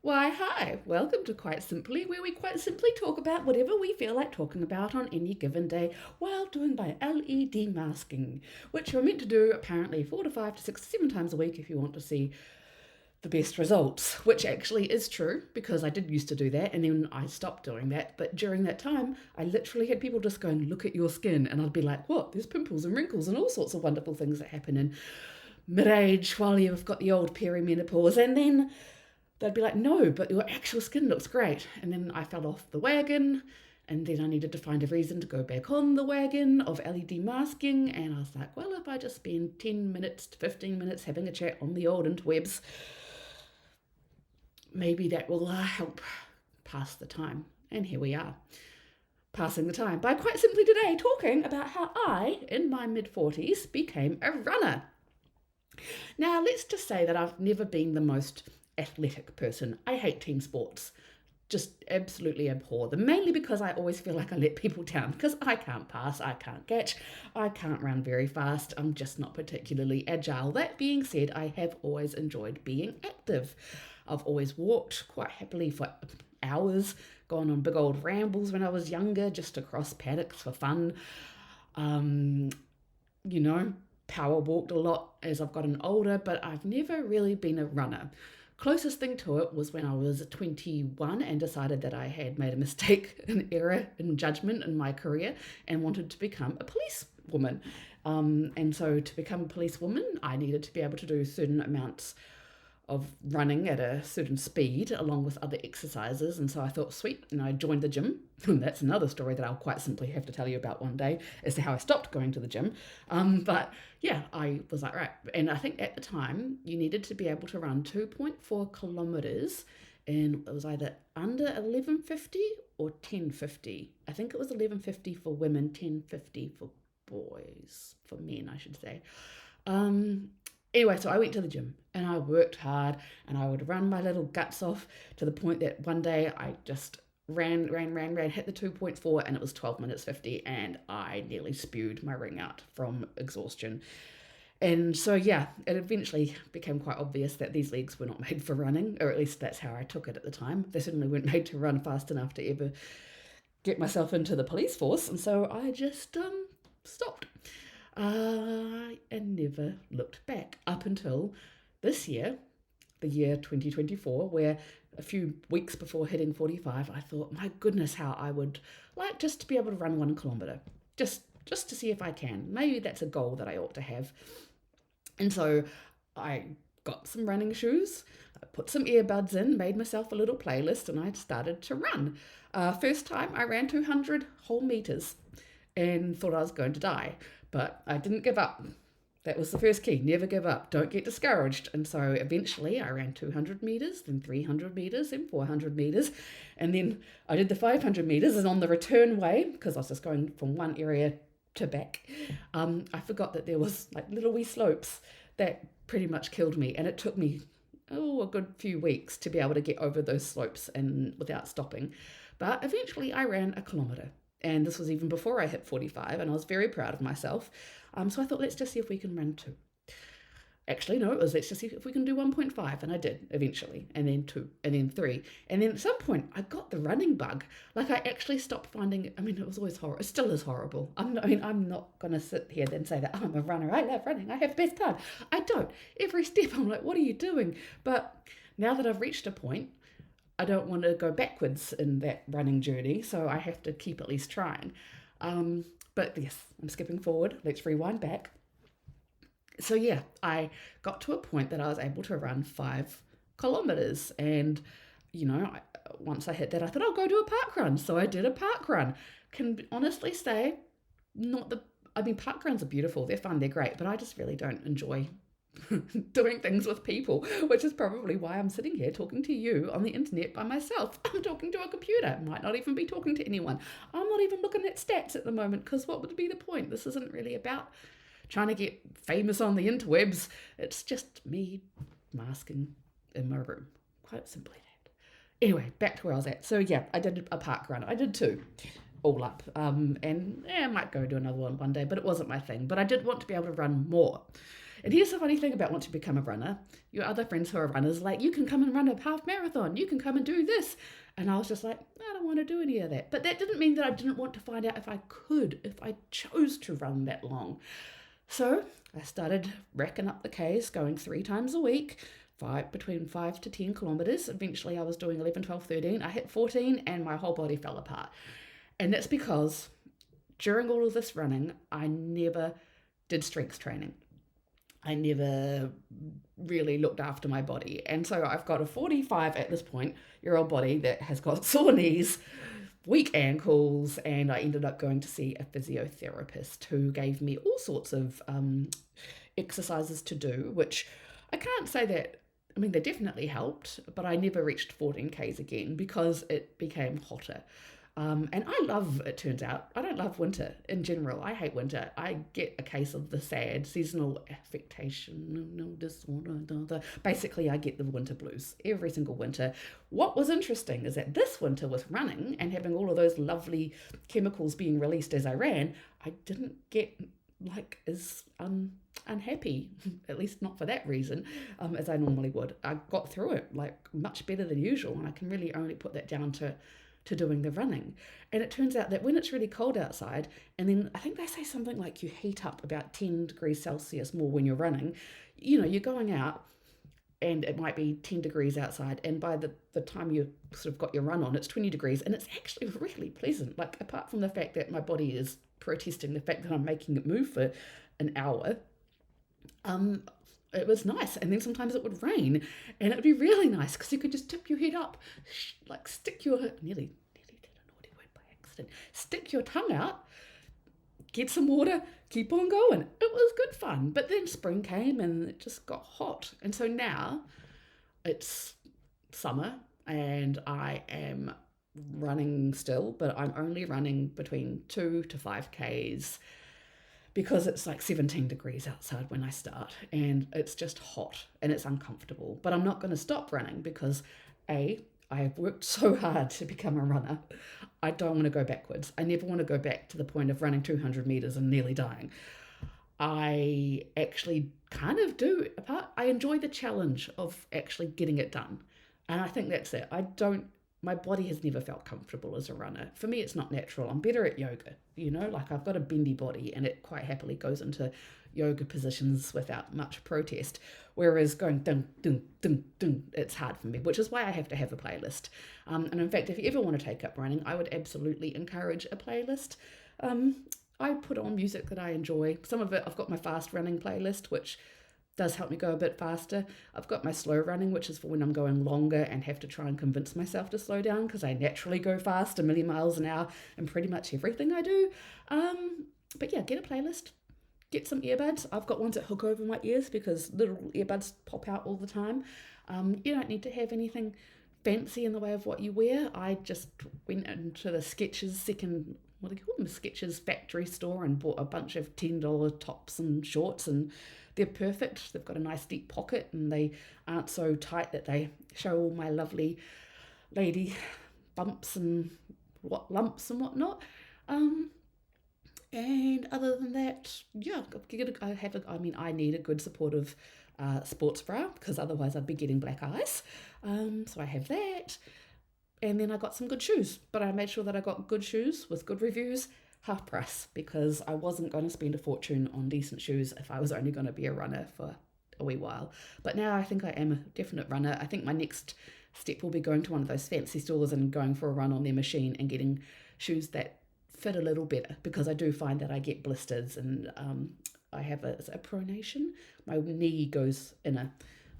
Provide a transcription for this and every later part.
Why, hi, welcome to Quite Simply, where we quite simply talk about whatever we feel like talking about on any given day while doing by LED masking, which you're meant to do apparently 4 to 5 to 6 to 7 times a week if you want to see the best results, which actually is true because I did used to do that and then I stopped doing that. But during that time, I literally had people just going, look at your skin. And I'd be like, what? There's pimples and wrinkles and all sorts of wonderful things that happen in mid age while you've got the old perimenopause. And then they'd be like, no, but your actual skin looks great. And then I fell off the wagon, and then I needed to find a reason to go back on the wagon of LED masking. And I was like, well, if I just spend 10 minutes to 15 minutes having a chat on the old interwebs, maybe that will help pass the time. And here we are, passing the time by quite simply today talking about how I, in my mid 40s, became a runner. Now, let's just say that I've never been the most athletic person. I hate team sports. Just absolutely abhor them, mainly because I always feel like I let people down because I can't pass, I can't catch, I can't run very fast, I'm just not particularly agile. That being said, I have always enjoyed being active. I've always walked quite happily for hours, gone on big old rambles when I was younger, just across paddocks for fun. Um, you know, power walked a lot as I've gotten older, but I've never really been a runner. Closest thing to it was when I was 21 and decided that I had made a mistake, an error in judgment in my career, and wanted to become a policewoman. And so to become a policewoman, I needed to be able to do certain amounts of running at a certain speed along with other exercises. And so I thought, sweet, and I joined the gym. That's another story that I'll quite simply have to tell you about one day as to how I stopped going to the gym. But yeah, I was like, right. And I think at the time you needed to be able to run 2.4 kilometers, and it was either under 11:50 or 10:50. I think it was 11:50 for women, 10:50 for boys, for men, I should say. Um, Anyway, so I went to the gym and I worked hard and I would run my little guts off to the point that one day I just ran, hit the 2.4 and it was 12 minutes 50 and I nearly spewed my ring out from exhaustion. And so, yeah, it eventually became quite obvious that these legs were not made for running, or at least that's how I took it at the time. They certainly weren't made to run fast enough to ever get myself into the police force. And so I just stopped. And never looked back up until this year, the year 2024, where a few weeks before hitting 45, I thought, my goodness, how I would like just to be able to run 1 kilometer, just to see if I can. Maybe that's a goal that I ought to have. And so I got some running shoes, I put some earbuds in, made myself a little playlist, and I started to run. First time I ran 200 whole meters and thought I was going to die. But I didn't give up. That was the first key. Never give up. Don't get discouraged. And so eventually I ran 200 meters, then 300 meters, then 400 meters. And then I did the 500 meters. And on the return way, because I was just going from one area to back, I forgot that there was like little wee slopes that pretty much killed me. And it took me, a good few weeks to be able to get over those slopes and without stopping. But eventually I ran a kilometer. And this was even before I hit 45, and I was very proud of myself. So I thought, let's just see if we can run two. Actually, no, it was let's just see if we can do 1.5, and I did eventually, and then two, and then three. And then at some point, I got the running bug. Like, I actually stopped finding it. I mean, it was always horrible. It still is horrible. I'm not going to sit here and say that I'm a runner. I love running. I have the best time. I don't. Every step, I'm like, what are you doing? But now that I've reached a point, I don't want to go backwards in that running journey, so I have to keep at least trying. But yes, I'm skipping forward. Let's rewind back. So yeah, I got to a point that I was able to run 5 kilometers, and once I hit that, I thought I'll go do a park run. So I did a park run. Can honestly say, not the. I mean, park runs are beautiful. They're fun. They're great, but I just really don't enjoy doing things with people, which is probably why I'm sitting here talking to you on the internet by myself. I'm talking to a computer, might not even be talking to anyone. I'm not even looking at stats at the moment because what would be the point? This isn't really about trying to get famous on the interwebs. It's just me masking in my room. Quite simply that. Anyway, back to where I was at. So yeah, I did a park run. I did two all up. And I might go do another one day, but it wasn't my thing. But I did want to be able to run more. And here's the funny thing about once you become a runner, your other friends who are runners, like, you can come and run a half marathon, you can come and do this. And I was just like, I don't want to do any of that. But that didn't mean that I didn't want to find out if I could, if I chose to run that long. So I started racking up the Ks, going 3 times a week, between 5 to 10 kilometers. Eventually I was doing 11, 12, 13. I hit 14 and my whole body fell apart. And that's because during all of this running, I never did strength training. I never really looked after my body. And so I've got a 45 at this point year old body that has got sore knees, weak ankles, and I ended up going to see a physiotherapist who gave me all sorts of exercises to do, which I can't say that, I mean, they definitely helped, but I never reached 14Ks again because it became hotter. And it turns out, I don't love winter in general. I hate winter. I get a case of the sad seasonal affectation disorder. Basically, I get the winter blues every single winter. What was interesting is that this winter, with running and having all of those lovely chemicals being released as I ran, I didn't get as unhappy, at least not for that reason, as I normally would. I got through it much better than usual, and I can really only put that down to doing the running. And it turns out that when it's really cold outside, and then I think they say something like you heat up about 10 degrees Celsius more when you're running, you're going out and it might be 10 degrees outside, and by the time you sort of got your run on, it's 20 degrees, and it's actually really pleasant. Apart from the fact that my body is protesting the fact that I'm making it move for an hour, it was nice. And then sometimes it would rain, and it would be really nice because you could just tip your head up, stick your, nearly did a naughty word by accident, stick your tongue out, get some water, keep on going. It was good fun. But then spring came and it just got hot. And so now it's summer and I am running still, but I'm only running between 2 to 5Ks because it's 17 degrees outside when I start, and it's just hot and it's uncomfortable. But I'm not going to stop running because I have worked so hard to become a runner. I don't want to go backwards. I never want to go back to the point of running 200 meters and nearly dying. I actually kind of do. I enjoy the challenge of actually getting it done. And I think that's it. My body has never felt comfortable as a runner. For me, it's not natural. I'm better at yoga, I've got a bendy body and it quite happily goes into yoga positions without much protest. Whereas going dun, dun, dun, dun, it's hard for me, which is why I have to have a playlist. And in fact, if you ever want to take up running, I would absolutely encourage a playlist. I put on music that I enjoy. Some of it, I've got my fast running playlist, which does help me go a bit faster. I've got my slow running, which is for when I'm going longer and have to try and convince myself to slow down because I naturally go fast, 1,000,000 miles an hour in pretty much everything I do. But yeah, get a playlist, get some earbuds. I've got ones that hook over my ears because little earbuds pop out all the time. You don't need to have anything fancy in the way of what you wear. I just went into the Skechers Skechers factory store and bought a bunch of $10 tops and shorts, and they're perfect. They've got a nice deep pocket and they aren't so tight that they show all my lovely lady bumps and lumps and whatnot. And other than that, yeah, I need a good supportive sports bra because otherwise I'd be getting black eyes. So I have that. And then I got some good shoes, but I made sure that I got good shoes with good reviews, half price, because I wasn't going to spend a fortune on decent shoes if I was only going to be a runner for a wee while. But now I think I am a definite runner. I think my next step will be going to one of those fancy stores and going for a run on their machine and getting shoes that fit a little better, because I do find that I get blisters and I have a pronation. My knee goes inner.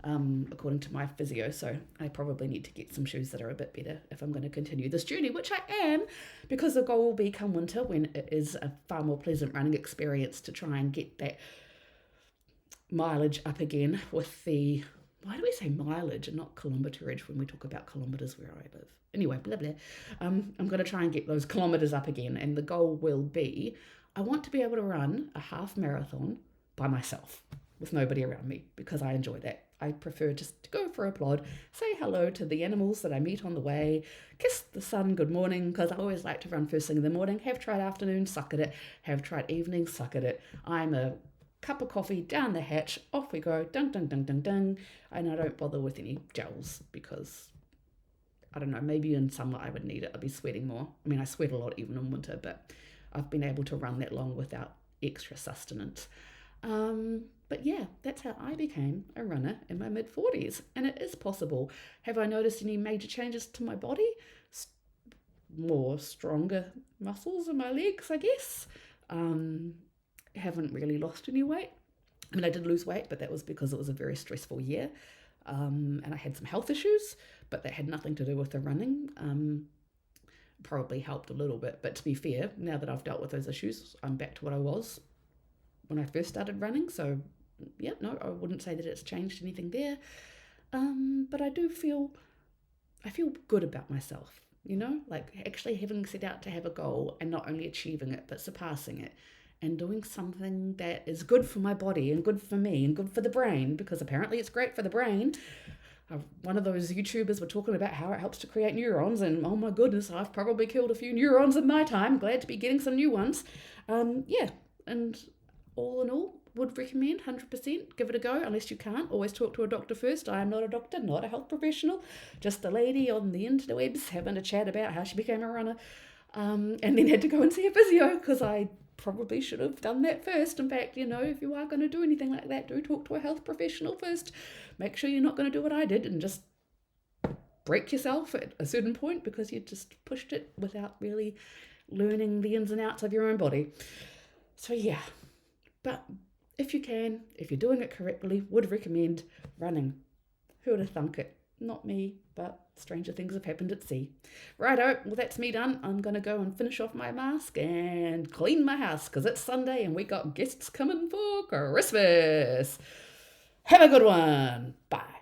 According to my physio, so I probably need to get some shoes that are a bit better if I'm going to continue this journey, which I am, because the goal will be come winter when it is a far more pleasant running experience to try and get that mileage up again with the, why do we say mileage and not kilometerage when we talk about kilometers where I live? Anyway, blah, blah. I'm going to try and get those kilometers up again, and the goal will be, I want to be able to run a half marathon by myself with nobody around me, because I enjoy that. I prefer just to go for a plod, say hello to the animals that I meet on the way, kiss the sun good morning, because I always like to run first thing in the morning. Have tried afternoon, suck at it. Have tried evening, suck at it. I'm a cup of coffee down the hatch, off we go, ding, ding, ding, ding, ding. And I don't bother with any gels because, I don't know, maybe in summer I would need it. I'd be sweating more. I mean, I sweat a lot even in winter, but I've been able to run that long without extra sustenance. But yeah, that's how I became a runner in my mid 40s. And it is possible. Have I noticed any major changes to my body? More stronger muscles in my legs, I guess. Haven't really lost any weight. I mean, I did lose weight, but that was because it was a very stressful year. And I had some health issues, but that had nothing to do with the running. Probably helped a little bit. But to be fair, now that I've dealt with those issues, I'm back to what I was when I first started running. So, yeah, no, I wouldn't say that it's changed anything there. But I feel good about myself, like actually having set out to have a goal and not only achieving it, but surpassing it and doing something that is good for my body and good for me and good for the brain, because apparently it's great for the brain. One of those YouTubers were talking about how it helps to create neurons, and oh my goodness, I've probably killed a few neurons in my time. Glad to be getting some new ones. Yeah, and all in all, would recommend 100%. Give it a go, unless you can't. Always talk to a doctor first. I am not a doctor, not a health professional, just a lady on the interwebs having a chat about how she became a runner, and then had to go and see a physio because I probably should have done that first. In fact, if you are going to do anything like that, do talk to a health professional first. Make sure you're not going to do what I did and just break yourself at a certain point because you just pushed it without really learning the ins and outs of your own body. So yeah, but if you can, if you're doing it correctly, would recommend running. Who would have thunk it? Not me, but stranger things have happened at sea. Righto, well that's me done. I'm going to go and finish off my mask and clean my house because it's Sunday and we got guests coming for Christmas. Have a good one. Bye.